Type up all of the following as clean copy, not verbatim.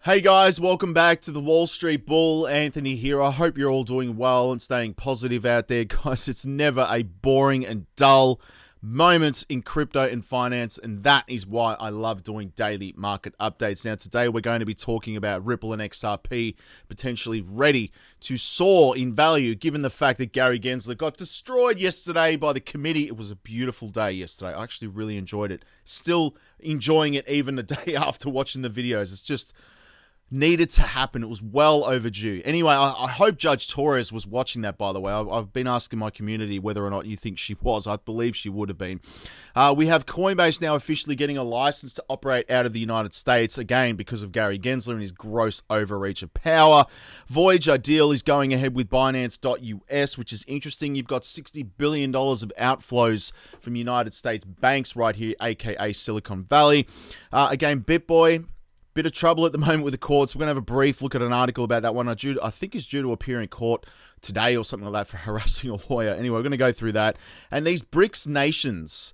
Hey guys, welcome back to the Wall Street Bull. Anthony here. I hope you're all doing well and staying positive out there, guys. It's never a boring and dull moment in crypto and finance, and that is why I love doing daily market updates. Now, today we're going to be talking about Ripple and XRP potentially ready to soar in value, given the fact that Gary Gensler got destroyed yesterday by the committee. It was a beautiful day yesterday. I actually really enjoyed it. Still enjoying it even a day after watching the videos. It's just needed to happen. It was well overdue. Anyway, I hope Judge Torres was watching that, by the way. I've been asking my community whether or not you think she was. I believe she would have been. We have Coinbase now officially getting a license to operate out of the United States, again, because of Gary Gensler and his gross overreach of power. Voyager deal is going ahead with Binance.us, which is interesting. You've got $60 billion of outflows from United States banks right here, aka Silicon Valley. Again, BitBoy, bit of trouble at the moment with the courts. We're going to have a brief look at an article about that one. I think is due to appear in court today or something like that for harassing a lawyer. Anyway, we're going to go through that. And these BRICS nations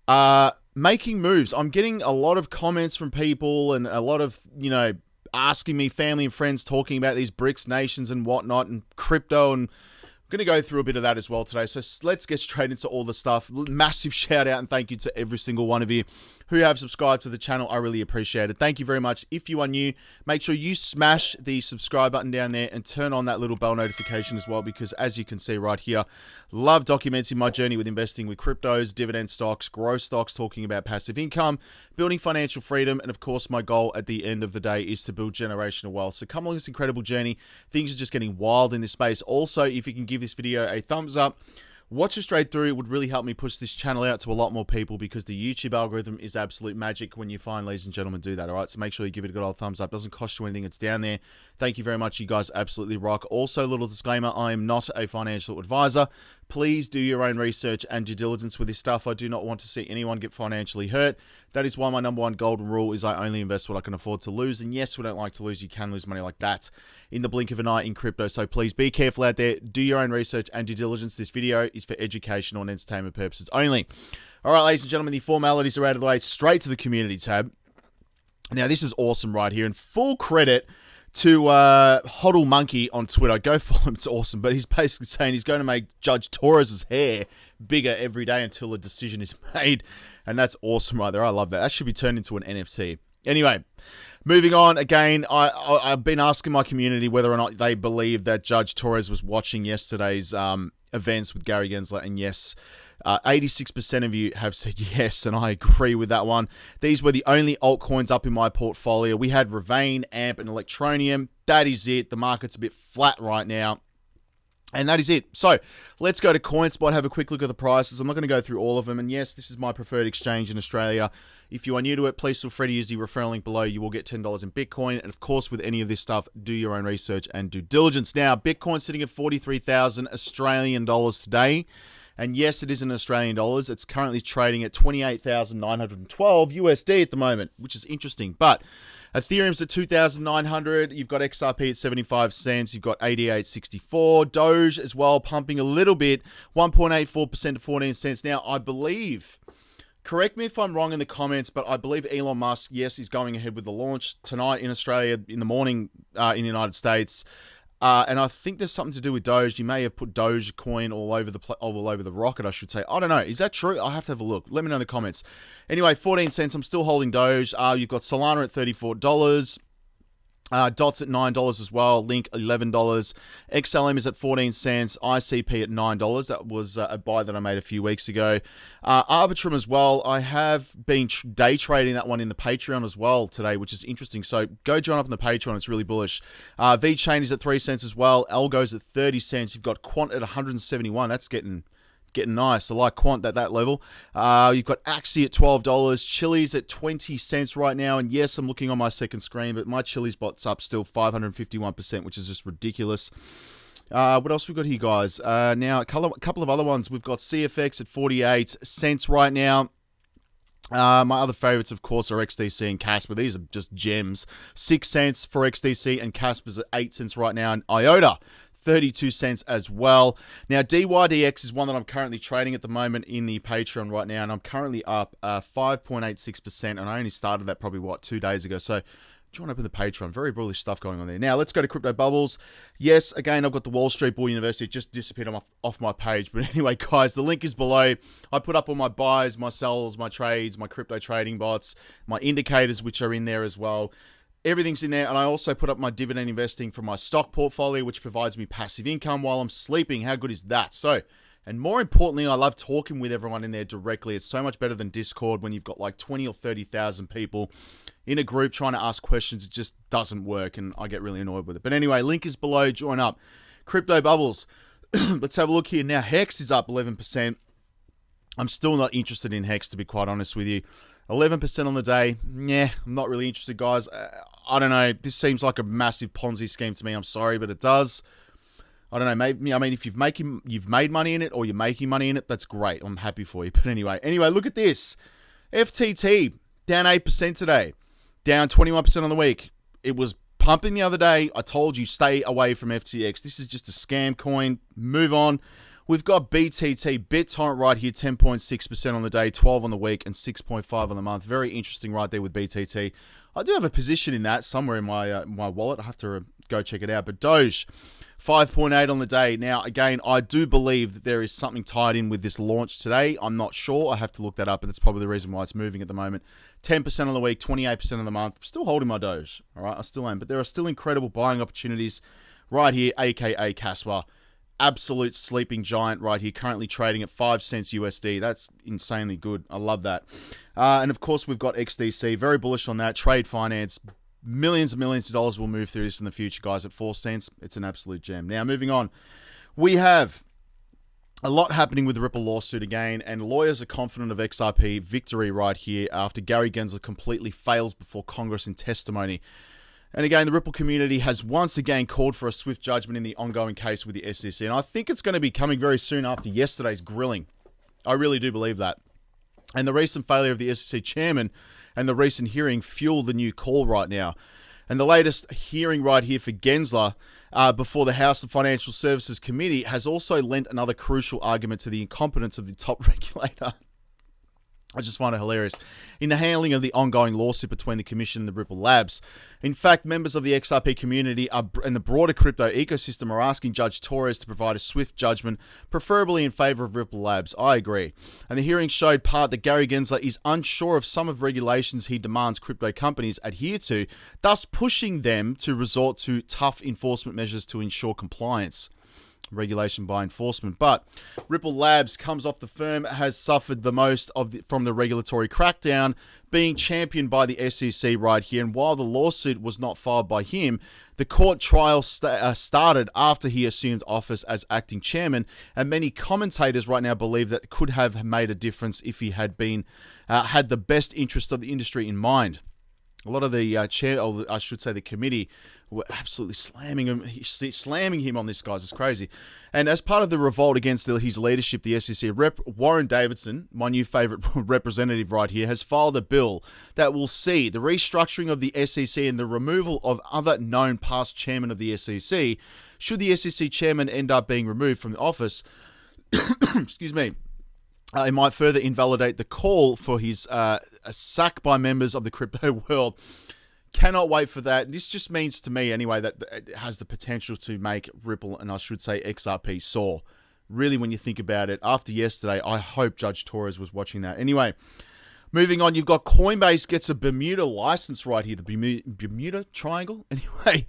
are making moves. I'm getting a lot of comments from people and a lot of, asking me, family and friends, talking about these BRICS nations and whatnot and crypto, and I'm going to go through a bit of that as well today. So let's get straight into all the stuff. Massive shout out and thank you to every single one of you who have subscribed to the channel. I really appreciate it. Thank you very much. If you are new, make sure you smash the subscribe button down there and turn on that little bell notification as well, because as you can see right here, love documenting my journey with investing with cryptos, dividend stocks, growth stocks, talking about passive income, building financial freedom, and of course my goal at the end of the day is to build generational wealth. So come along this incredible journey. Things are just getting wild in this space. Also, if you can give this video a thumbs up, watch it straight through. It would really help me push this channel out to a lot more people, because the YouTube algorithm is absolute magic when you find, ladies and gentlemen, do that. All right, so make sure you give it a good old thumbs up. It doesn't cost you anything. It's down there. Thank you very much. You guys absolutely rock. Also, little disclaimer, I am not a financial advisor. Please do your own research and due diligence with this stuff. I do not want to see anyone get financially hurt. That is why my number one golden rule is I only invest what I can afford to lose. And yes, we don't like to lose. You can lose money like that in the blink of an eye in crypto. So please be careful out there. Do your own research and due diligence. This video is for educational and entertainment purposes only. All right, ladies and gentlemen, the formalities are out of the way. Straight to the community tab. Now, this is awesome right here. And full credit to Hodl Monkey on Twitter. Go follow him. It's awesome. But he's basically saying he's going to make Judge Torres' hair bigger every day until a decision is made. And that's awesome right there. I love that. That should be turned into an NFT. Anyway, moving on. Again, I've been asking my community whether or not they believe that Judge Torres was watching yesterday's events with Gary Gensler. And yes, 86% of you have said yes, and I agree with that one. These were the only altcoins up in my portfolio. We had Ravane, AMP, and Electronium. That is it. The market's a bit flat right now. And that is it. So let's go to Coinspot, have a quick look at the prices. I'm not going to go through all of them. And yes, this is my preferred exchange in Australia. If you are new to it, please feel free to use the referral link below. You will get $10 in Bitcoin. And of course, with any of this stuff, do your own research and due diligence. Now, Bitcoin sitting at 43,000 Australian dollars today. And yes, it is in Australian dollars. It's currently trading at 28,912 USD at the moment, which is interesting. But Ethereum's at 2,900. You've got XRP at 75 cents. You've got ADA at 64. Doge as well, pumping a little bit, 1.84% to 14 cents. Now, I believe, correct me if I'm wrong in the comments, but I believe Elon Musk, yes, is going ahead with the launch tonight in Australia, in the morning in the United States. And I think there's something to do with Doge. You may have put Doge coin all over the rocket, I should say. I don't know. Is that true? I'll have to have a look. Let me know in the comments. Anyway, 14 cents. I'm still holding Doge. You've got Solana at $34. Dots at $9 as well. Link $11. XLM is at 14 cents. ICP at $9. That was a buy that I made a few weeks ago. Arbitrum as well. I have been day trading that one in the Patreon as well today, which is interesting. So go join up on the Patreon. It's really bullish. VeChain is at 3 cents as well. ALGO's at 30 cents. You've got Quant at 171. That's getting nice. I like Quant at that level. You've got Axie at $12. Chili's at 20 cents right now. And yes, I'm looking on my second screen, but my Chili's bot's up still 551%, which is just ridiculous. What else we got here, guys? Now, a couple of other ones. We've got CFX at 48 cents right now. My other favorites, of course, are XDC and Casper. These are just gems. 6 cents for XDC, and Casper's at 8 cents right now. And IOTA, 32 cents as well. Now, DYDX is one that I'm currently trading at the moment in the Patreon right now, and I'm currently up 5.86%, and I only started that probably, 2 days ago. So Join up in the Patreon. Very bullish stuff going on there. Now, let's go to Crypto Bubbles. Yes, again, I've got the Wall Street Bull University. It just disappeared off my page. But anyway, guys, the link is below. I put up all my buys, my sells, my trades, my crypto trading bots, my indicators, which are in there as well. Everything's in there. And I also put up my dividend investing from my stock portfolio, which provides me passive income while I'm sleeping. How good is that? So, and more importantly, I love talking with everyone in there directly. It's so much better than Discord when you've got like 20 or 30,000 people in a group trying to ask questions. It just doesn't work, and I get really annoyed with it. But anyway, link is below. Join up. Crypto Bubbles. Let's have a look here. Now, Hex is up 11%. I'm still not interested in Hex, to be quite honest with you. 11% on the day. Yeah, I'm not really interested, guys. I don't know. This seems like a massive Ponzi scheme to me. I'm sorry, but it does. I don't know, maybe, I mean, if you've made money in it or you're making money in it, that's great. I'm happy for you. But anyway, look at this. FTT, down 8% today. Down 21% on the week. It was pumping the other day. I told you, stay away from FTX. This is just a scam coin. Move on. We've got BTT, BitTorrent right here, 10.6% on the day, 12 on the week, and 6.5 on the month. Very interesting right there with BTT. I do have a position in that somewhere in my wallet. I have to go check it out. But Doge, 5.8 on the day. Now, again, I do believe that there is something tied in with this launch today. I'm not sure. I have to look that up, but that's probably the reason why it's moving at the moment. 10% on the week, 28% on the month. Still holding my Doge, all right? I still am, but there are still incredible buying opportunities right here, aka Casper. Absolute sleeping giant right here, currently trading at 5 cents USD. That's insanely good. I love that. And, of course, we've got XDC. Very bullish on that. Trade finance. Millions and millions of dollars will move through this in the future, guys, at 4 cents. It's an absolute gem. Now, moving on. We have a lot happening with the Ripple lawsuit again, and lawyers are confident of XRP victory right here after Gary Gensler completely fails before Congress in testimony. And again, the Ripple community has once again called for a swift judgment in the ongoing case with the SEC. And I think it's going to be coming very soon after yesterday's grilling. I really do believe that. And the recent failure of the SEC chairman and the recent hearing fuel the new call right now. And the latest hearing right here for Gensler before the House of Financial Services Committee has also lent another crucial argument to the incompetence of the top regulator. I just find it hilarious. In the handling of the ongoing lawsuit between the Commission and the Ripple Labs. In fact, members of the XRP community and the broader crypto ecosystem are asking Judge Torres to provide a swift judgment, preferably in favor of Ripple Labs. I agree. And the hearing showed part that Gary Gensler is unsure of some of regulations he demands crypto companies adhere to, thus pushing them to resort to tough enforcement measures to ensure compliance. Regulation by enforcement. But Ripple Labs comes off the firm has suffered the most from the regulatory crackdown, being championed by the SEC right here. And while the lawsuit was not filed by him, the court trial started after he assumed office as acting chairman, and many commentators right now believe that it could have made a difference if he had been had the best interest of the industry in mind. A lot of the chair, or I should say the committee, were absolutely slamming him on this, guys. It's crazy. And as part of the revolt against his leadership, the SEC Rep Warren Davidson, my new favorite representative right here, has filed a bill that will see the restructuring of the SEC and the removal of other known past chairmen of the SEC. Should the SEC chairman end up being removed from the office, excuse me, it might further invalidate the call for his a sack by members of the crypto world. Cannot wait for that. This just means to me, anyway, that it has the potential to make Ripple, and I should say XRP, soar. Really, when you think about it, after yesterday, I hope Judge Torres was watching that. Anyway, moving on, you've got Coinbase gets a Bermuda license right here, the Bermuda Triangle. Anyway,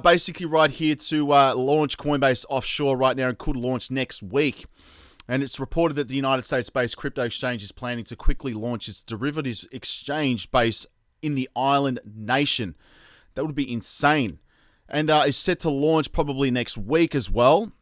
basically right here to launch Coinbase offshore right now, and could launch next week. And it's reported that the United States-based crypto exchange is planning to quickly launch its derivatives exchange base in the island nation. That would be insane. And is set to launch probably next week as well.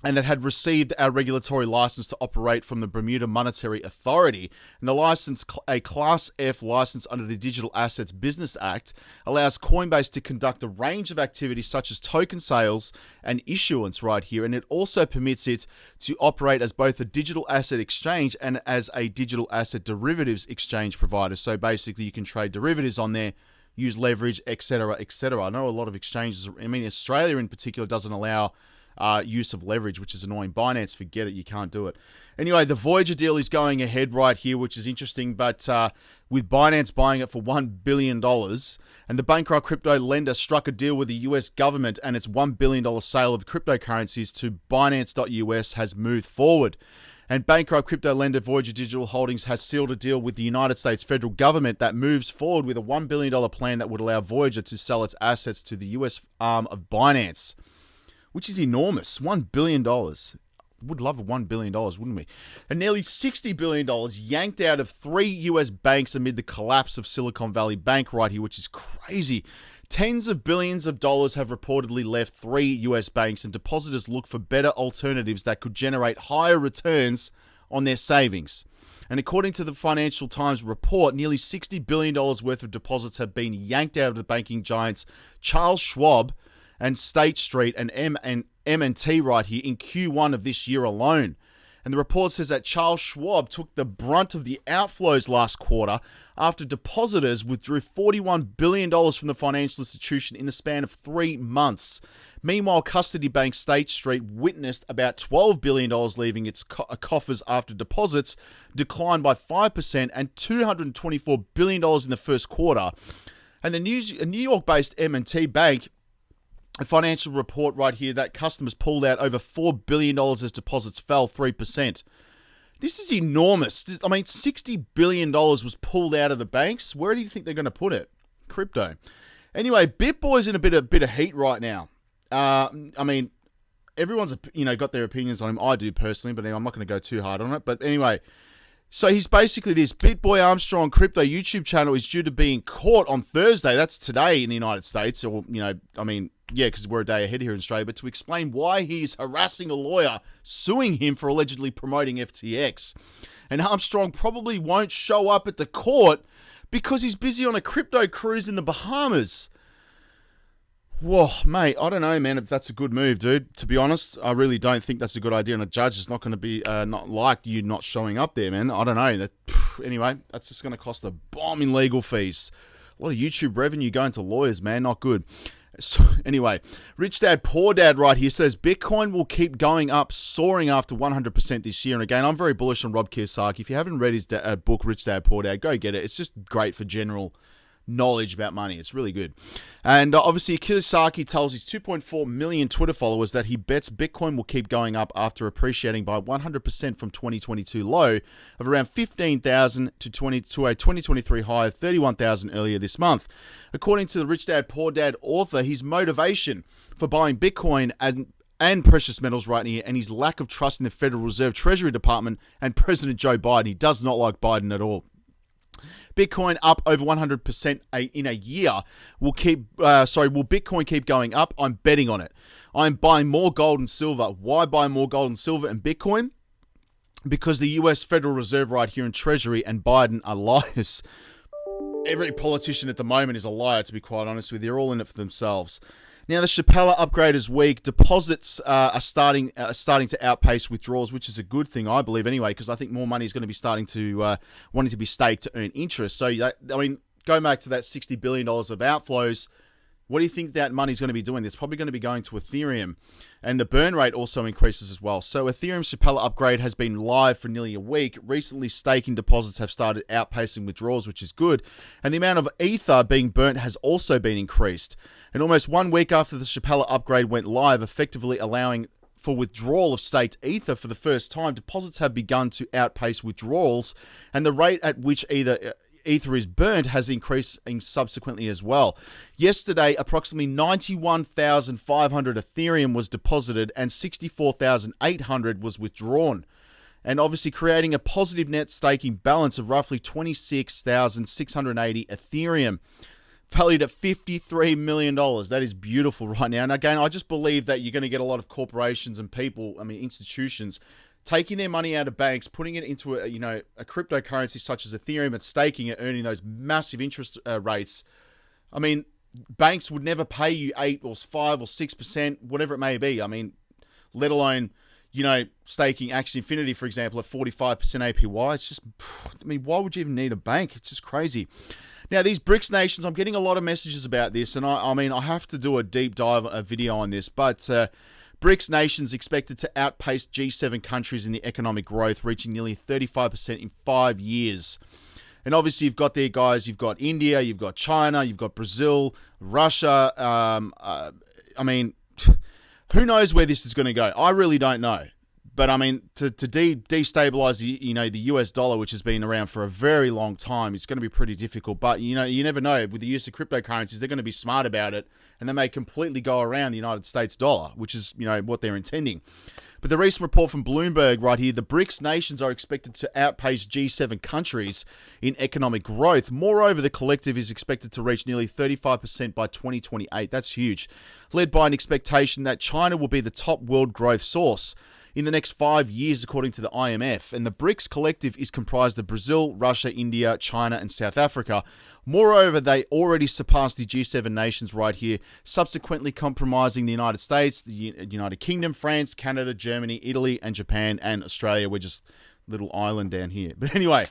And it had received our regulatory license to operate from the Bermuda Monetary Authority. And the license, a Class F license under the Digital Assets Business Act, allows Coinbase to conduct a range of activities such as token sales and issuance right here. And it also permits it to operate as both a digital asset exchange and as a digital asset derivatives exchange provider. So basically you can trade derivatives on there, use leverage, etc., etc. I know a lot of exchanges, I mean Australia in particular doesn't allow use of leverage, which is annoying. Binance, forget it, you can't do it. Anyway, the Voyager deal is going ahead right here, which is interesting, but with Binance buying it for $1 billion, and the bankrupt crypto lender struck a deal with the US government, and its $1 billion sale of cryptocurrencies to Binance.US has moved forward. And bankrupt crypto lender Voyager Digital Holdings has sealed a deal with the United States federal government that moves forward with a $1 billion plan that would allow Voyager to sell its assets to the US arm of Binance, which is enormous. $1 billion. Would love a $1 billion, wouldn't we? And nearly $60 billion yanked out of 3 US banks amid the collapse of Silicon Valley Bank right here, which is crazy. Tens of billions of dollars have reportedly left 3 US banks, and depositors look for better alternatives that could generate higher returns on their savings. And according to the Financial Times report, nearly $60 billion worth of deposits have been yanked out of the banking giants Charles Schwab and State Street and M&T right here in Q1 of this year alone. And the report says that Charles Schwab took the brunt of the outflows last quarter after depositors withdrew $41 billion from the financial institution in the span of 3 months. Meanwhile, custody bank State Street witnessed about $12 billion leaving its coffers after deposits declined by 5% and $224 billion in the first quarter. And the New York-based M&T Bank, a financial report right here that customers pulled out over $4 billion as deposits fell 3%. This is enormous. I mean, $60 billion was pulled out of the banks. Where do you think they're going to put it? Crypto. Anyway, BitBoy's in a bit of heat right now. I mean, everyone's got their opinions on him. I do personally, but I'm not going to go too hard on it. But anyway, so he's basically this. BitBoy Armstrong Crypto YouTube channel is due to be in court on Thursday. That's today in the United States. Or, yeah, because we're a day ahead here in Australia, but to explain why he's harassing a lawyer suing him for allegedly promoting FTX. And Armstrong probably won't show up at the court because he's busy on a crypto cruise in the Bahamas. Whoa, mate, I don't know, man, if that's a good move, dude. To be honest, I really don't think that's a good idea, and a judge is not going to be not like you not showing up there, man. I don't know. Anyway, that's just going to cost a bomb in legal fees. A lot of YouTube revenue going to lawyers, man. Not good. So anyway, Rich Dad Poor Dad right here says Bitcoin will keep going up, soaring after 100% this year. And again, I'm very bullish on Rob Kiyosaki. If you haven't read his book, Rich Dad Poor Dad, go get it. It's just great for general knowledge about money. It's really good. And obviously, Kiyosaki tells his 2.4 million Twitter followers that he bets Bitcoin will keep going up after appreciating by 100% from 2022 low of around 15,000 to a 2023 high of 31,000 earlier this month. According to the Rich Dad Poor Dad author, his motivation for buying Bitcoin and precious metals right here, and his lack of trust in the Federal Reserve Treasury Department and President Joe Biden. He does not like Biden at all. Bitcoin up over 100% in a year. Will Bitcoin keep going up? I'm betting on it. I'm buying more gold and silver. Why buy more gold and silver and Bitcoin? Because the US Federal Reserve right here in Treasury and Biden are liars. Every politician at the moment is a liar, to be quite honest with you. They're all in it for themselves. Now, the Chappella upgrade is weak. Deposits are starting to outpace withdrawals, which is a good thing, I believe, anyway, because I think more money is going to be starting to wanting to be staked to earn interest. So, going back to that $60 billion of outflows, what do you think that money is going to be doing? It's probably going to be going to Ethereum. And the burn rate also increases as well. So Ethereum's Chappella upgrade has been live for nearly a week. Recently, staking deposits have started outpacing withdrawals, which is good. And the amount of Ether being burnt has also been increased. And almost 1 week after the Chappella upgrade went live, effectively allowing for withdrawal of staked Ether for the first time, deposits have begun to outpace withdrawals. And the rate at which Ether is burnt has increased subsequently as well. Yesterday, approximately 91,500 Ethereum was deposited and 64,800 was withdrawn. And obviously creating a positive net staking balance of roughly 26,680 Ethereum, valued at $53 million. That is beautiful right now. And again, I just believe that you're going to get a lot of corporations and people, institutions, taking their money out of banks, putting it into a cryptocurrency such as Ethereum and staking it, earning those massive interest rates. Banks would never pay you 8 or 5 or 6%, whatever it may be. Let alone, staking Axie Infinity, for example, at 45% APY. It's just, why would you even need a bank? It's just crazy. Now, these BRICS nations, I'm getting a lot of messages about this, and I have to do a deep dive video on this, but BRICS nations expected to outpace G7 countries in the economic growth, reaching nearly 35% in 5 years. And obviously, you've got there, guys, you've got India, you've got China, you've got Brazil, Russia. I mean, who knows where this is going to go? I really don't know. But I mean, to destabilize the US dollar, which has been around for a very long time, it's going to be pretty difficult. But you never know. With the use of cryptocurrencies, they're going to be smart about it, and they may completely go around the United States dollar, which is what they're intending. But the recent report from Bloomberg right here, the BRICS nations are expected to outpace G7 countries in economic growth. Moreover, the collective is expected to reach nearly 35% by 2028. That's huge. Led by an expectation that China will be the top world growth source in the next 5 years, according to the IMF. And the BRICS collective is comprised of Brazil, Russia, India, China, and South Africa. Moreover, they already surpassed the G7 nations right here, subsequently compromising the United States, the United Kingdom, France, Canada, Germany, Italy, and Japan, and Australia. We're just a little island down here. But anyway,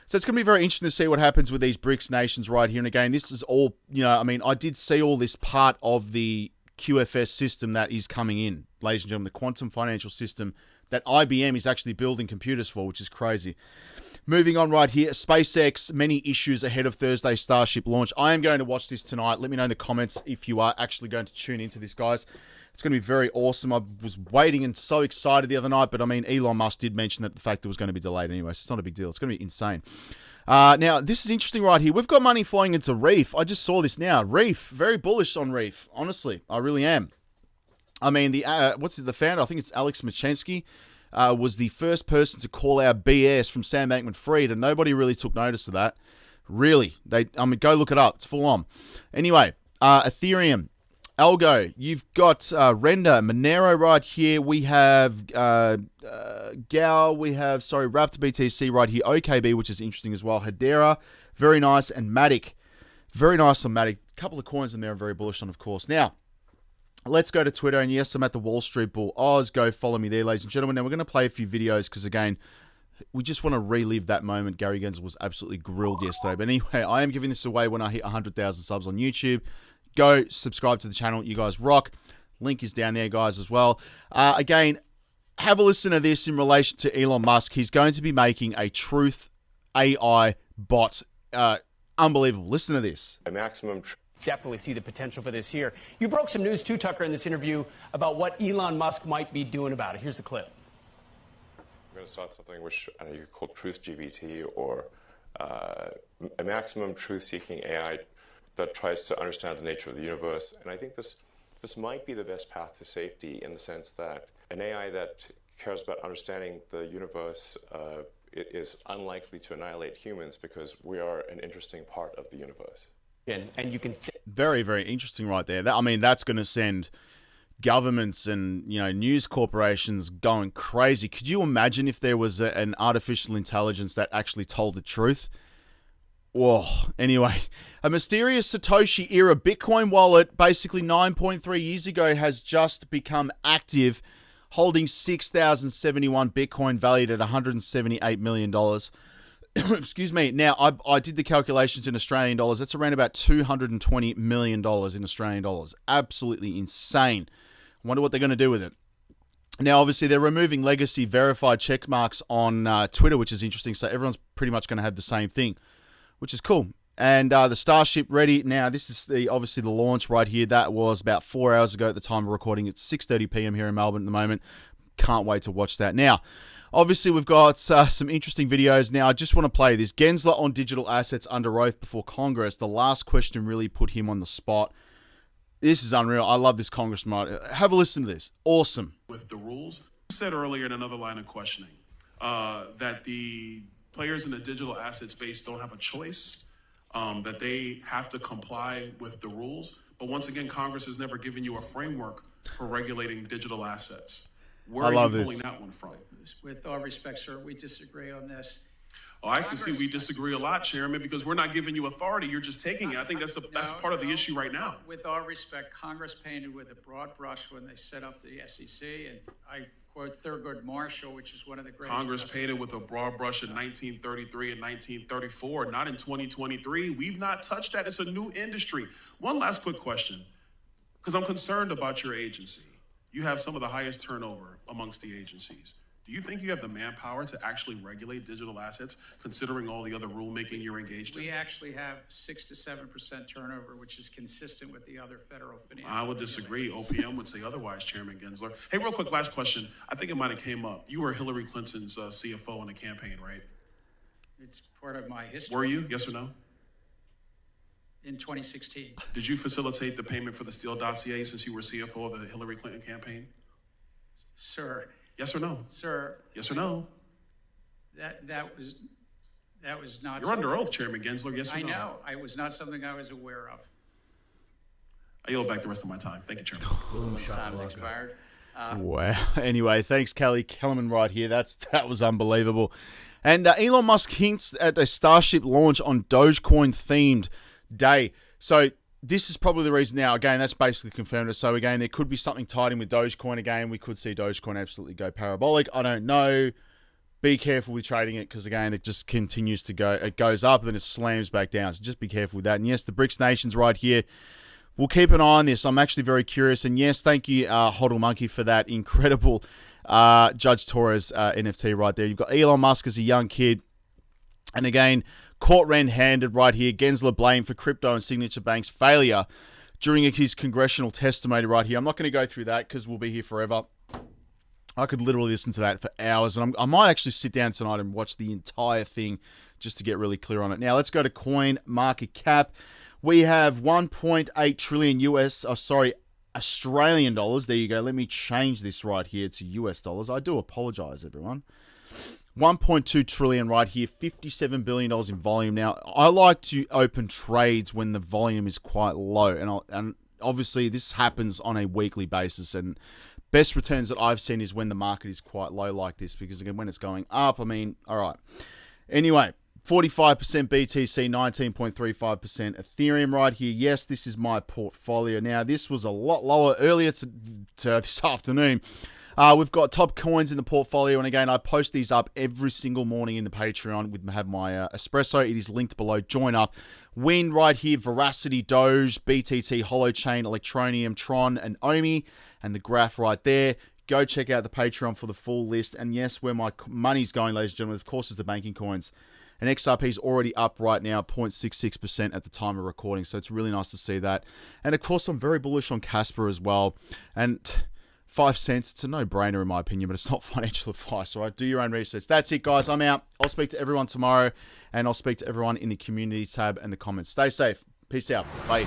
so it's going to be very interesting to see what happens with these BRICS nations right here. And again, this is all, I did see all this part of the QFS system that is coming in, ladies and gentlemen, the quantum financial system that IBM is actually building computers for, which is crazy. Moving on right here, SpaceX, many issues ahead of Thursday's Starship launch. I am going to watch this tonight. Let me know in the comments if you are actually going to tune into this, guys. It's going to be very awesome. I was waiting and so excited the other night, but I mean, Elon Musk did mention that the fact it was going to be delayed anyway, so it's not a big deal. It's going to be insane. Now, this is interesting right here. We've got money flowing into Reef. I just saw this now. Reef, very bullish on Reef. Honestly, I really am. I mean, the founder? I think it's Alex Machensky, was the first person to call out BS from Sam Bankman-Fried, and nobody really took notice of that. Really, go look it up. It's full on. Anyway, Ethereum, ALGO. You've got Render, Monero right here. We have Gal. We have Raptor BTC right here. OKB, which is interesting as well. Hedera, very nice, and Matic, very nice on Matic. A couple of coins in there I'm very bullish on, of course. Now, let's go to Twitter, and yes, I'm at the Wall Street Bull. Oz, go follow me there, ladies and gentlemen. Now, we're going to play a few videos because, again, we just want to relive that moment. Gary Gensler was absolutely grilled yesterday. But anyway, I am giving this away when I hit 100,000 subs on YouTube. Go subscribe to the channel. You guys rock. Link is down there, guys, as well. Again, have a listen to this in relation to Elon Musk. He's going to be making a truth AI bot. Unbelievable. Listen to this. A maximum definitely see the potential for this here. You broke some news too, Tucker, in this interview about what Elon Musk might be doing about it. Here's the clip. I'm going to start something which you could call truth GBT, or a maximum truth-seeking AI that tries to understand the nature of the universe. And I think this might be the best path to safety, in the sense that an AI that cares about understanding the universe it is unlikely to annihilate humans, because we are an interesting part of the universe. And you can very, very interesting right there. That's going to send governments and news corporations going crazy. Could you imagine if there was an artificial intelligence that actually told the truth? Whoa. Anyway, a mysterious Satoshi era Bitcoin wallet, basically 9.3 years ago, has just become active, holding 6,071 Bitcoin valued at $178 million. Excuse me. Now, I did the calculations in Australian dollars. That's around about $220 million in Australian dollars. Absolutely insane. I wonder what they're going to do with it. Now, obviously, they're removing legacy verified check marks on Twitter, which is interesting. So everyone's pretty much going to have the same thing, which is cool. And the Starship ready. Now, this is obviously the launch right here. That was about 4 hours ago at the time of recording. It's 6:30 p.m. here in Melbourne at the moment. Can't wait to watch that. Now, obviously, we've got some interesting videos. Now, I just want to play this. Gensler on digital assets under oath before Congress. The last question really put him on the spot. This is unreal. I love this congressman. Have a listen to this. Awesome. With the rules, you said earlier in another line of questioning that the players in the digital asset space don't have a choice, that they have to comply with the rules. But once again, Congress has never given you a framework for regulating digital assets. Where are you pulling that one from? With all respect, sir, we disagree on this. Oh, I can see we disagree a lot, Chairman, because we're not giving you authority. You're just taking it. I think that's part of the issue right now. With all respect, Congress painted with a broad brush when they set up the SEC, and I quote Thurgood Marshall, which is one of the greatest. Congress painted with a broad brush in 1933 and 1934, not in 2023. We've not touched that. It's a new industry. One last quick question, because I'm concerned about your agency. you have some of the highest turnover amongst the agencies. Do you think you have the manpower to actually regulate digital assets, considering all the other rulemaking you're engaged in? We actually have 6 to 7% turnover, which is consistent with the other federal financial. I would disagree. OPM would say otherwise, Chairman Gensler. Hey, real quick, last question. I think it might have came up. You were Hillary Clinton's CFO in the campaign, right? It's part of my history. Were you? Yes or no? In 2016. Did you facilitate the payment for the Steele dossier since you were CFO of the Hillary Clinton campaign? Sir. Yes or no? Sir. Yes or no? That was not. You're under oath, Chairman Gensler. Yes or no? I know. It was not something I was aware of. I yield back the rest of my time. Thank you, Chairman. Time expired. Wow. Anyway, thanks, Kelly Kellerman right here. That was unbelievable. And Elon Musk hints at a Starship launch on Dogecoin-themed day. So this is probably the reason now. Again, that's basically confirmed. So again, there could be something tied in with Dogecoin again. We could see Dogecoin absolutely go parabolic. I don't know. Be careful with trading it because, again, it just continues to go. It goes up, then it slams back down. So just be careful with that. And yes, the BRICS nations right here. We'll keep an eye on this. I'm actually very curious. And yes, thank you, Hodl Monkey, for that incredible Judge Torres NFT right there. You've got Elon Musk as a young kid. And again, caught red-handed right here. Gensler blamed for crypto and signature bank's failure during his congressional testimony right here. I'm not going to go through that because we'll be here forever. I could literally listen to that for hours. And I might actually sit down tonight and watch the entire thing just to get really clear on it. Now, let's go to coin market cap. We have 1.8 trillion Australian dollars. There you go. Let me change this right here to US dollars. I do apologize, everyone. 1.2 trillion right here, $57 billion in volume. Now, I like to open trades when the volume is quite low. And obviously, this happens on a weekly basis. And best returns that I've seen is when the market is quite low like this. Because, again, when it's going up, I mean, all right. Anyway, 45% BTC, 19.35% Ethereum right here. Yes, this is my portfolio. Now, this was a lot lower earlier to this afternoon. We've got top coins in the portfolio, and again, I post these up every single morning in the Patreon. Have my espresso. It is linked below. Join up. Win right here: Veracity, Doge, BTT, Holochain, Electronium, Tron, and Omi, and the graph right there. Go check out the Patreon for the full list. And yes, where my money's going, ladies and gentlemen, of course, is the banking coins. And XRP is already up right now, 0.66% at the time of recording. So it's really nice to see that. And of course, I'm very bullish on Casper as well. And 5 cents, it's a no-brainer in my opinion, but it's not financial advice, all right? Do your own research. That's it, guys. I'm out. I'll speak to everyone tomorrow, and I'll speak to everyone in the community tab and the comments. Stay safe. Peace out. Bye.